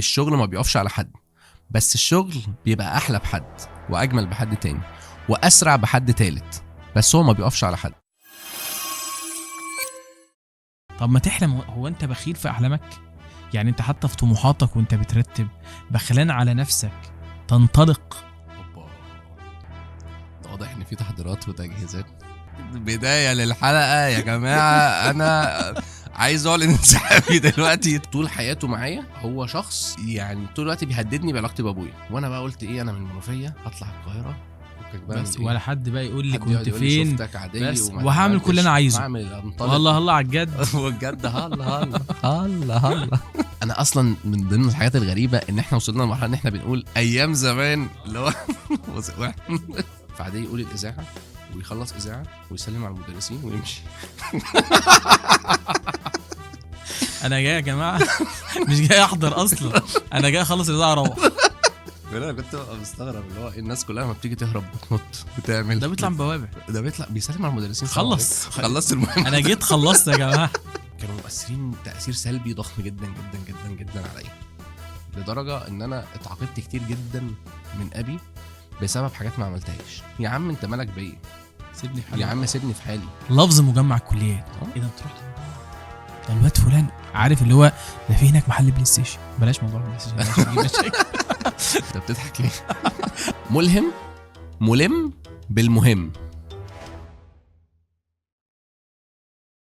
الشغل ما بيقفش على حد، بس الشغل بيبقى احلى بحد واجمل بحد تاني واسرع بحد تالت، بس هو ما بيقفش على حد. طب ما تحلم، هو انت بخيل في احلامك؟ يعني انت حتى في طموحاتك وانت بترتب بخلان على نفسك تنطلق. واضح ان في تحضيرات وتجهيزات. بداية للحلقة يا جماعة. انا عايز اعلن انسحابي دلوقتي. طول حياته معايا هو شخص يعني طول الوقت بيهددني بعلاقتي بابويا، وانا بقى قلت ايه، انا من المنوفية هطلع القاهرة بس ولا حد بقى يقول لي حد كنت يقول لي فين، شفتك عادي بس وهعمل كل اللي انا عايزه، والله الله على الجد. والجد هلا انا اصلا من ضمن الحاجات الغريبه ان احنا وصلنا لمرحله ان احنا بنقول ايام زمان اللي هو فعادي يقول الاذاعه ويخلص اذاعه ويسلم على المدرسين ويمشي. انا جاي يا جماعه مش جاي احضر اصلا، انا جاي اخلص الاذاعه اروح. انا كنت ببقى مستغرب اللي هو الناس كلها ما بتيجي تهرب بتنط بتعمل ده بيطلع من بوابه، ده بيطلع بيسلم على المدرسين. خلصت المهم. انا جيت خلصت يا جماعه. كانوا مؤثرين تاثير سلبي ضخم جدا جدا جدا جدا عليا، لدرجه ان انا اتعاقبت كتير جدا من ابي بسبب حاجات ما عملتهاش. يا عم انت مالك بيا، سيبني في حالي يا عم سيبني في حالي. لفظ مجمع الكليات. ايه ده، انت رحت ده الواد فلان عارف اللي هو ده في هناك محل بلاي ستيشن، بلاش موضوع البلاي ستيشن. انت بتضحك ليه؟ ملم بالمهم.